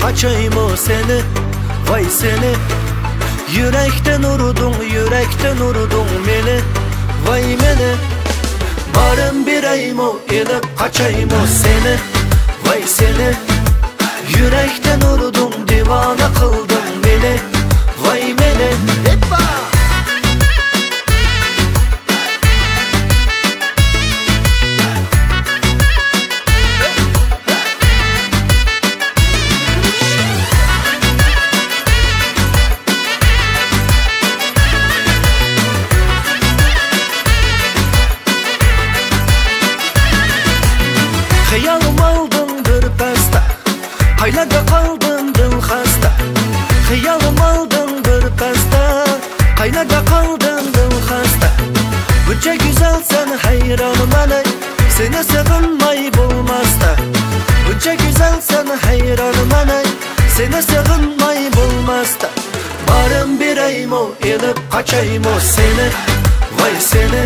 kaçayım o seni, vay seni. Yürekten urudun beni, vay meni. Barım bireyim o, elip kaçayım o seni, vay seni. Yürekten urudun, divana kıldın beni, vay meni. Heppa! Xəyalım aldın bir pəstə, qaylada qaldın dil xəstə. Xəyalım aldın bir pəstə, qaylada qaldın dil xəstə. Bunca güzelsen hayranım əley, seni sığınmay bulmazda. Bunca güzelsen hayranım əley, seni sığınmay bulmazda. Barım bireyim o, elip kaçayım o seni, vay seni.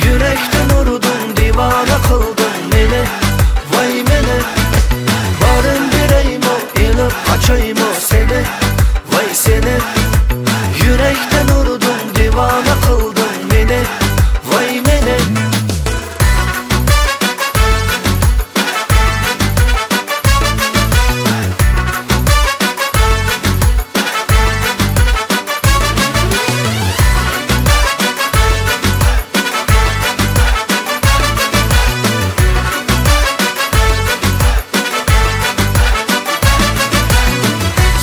Yürekten urudun, divana kıldın beni, vay meni. Barım bireyim o, elip kaçayım o seni, vay seni. Yürekten urudun, divana kıldın beni, vay meni.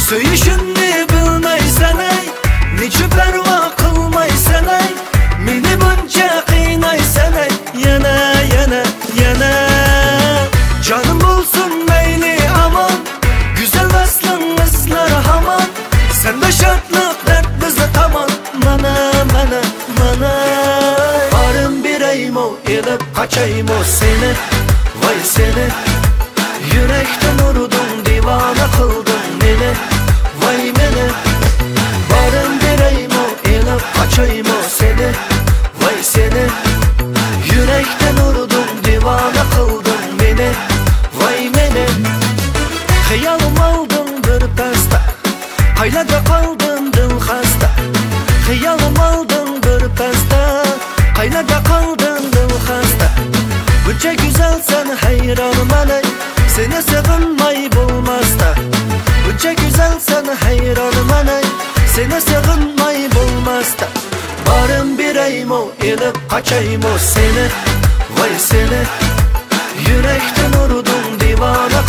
Söyüşünü bilmeysen ey, niçin perva kılmaysan ey. Meni bunca kıynaysan ey, yana yana yana. Canım olsun meyli aman, güzel vaslın ıslar haman. Sende şartlık dert bize tamam, mana mana mana. Barım bireyim o, elip kaçayım o seni, vay seni. Yürekten urudun, divana kıldın beni, vay meni. Barım bireyim o, elip kaçayım o seni, vay seni. Yürekten urudun, divana kıldın beni, vay meni. Xəyalım aldın bir pəstə, qaylada qaldın dil xəstə. Xəyalım aldın bir pəstə, qaylada qaldın dil xəstə. Bunca güzelsen hayranım əley, seni sığınmay bulmazda. Bunca güzelsen hayranım əley, seni sığınmay bulmazda. Barım bireyim o, elip kaçayım o seni, vay seni. Yürekten urudun, divana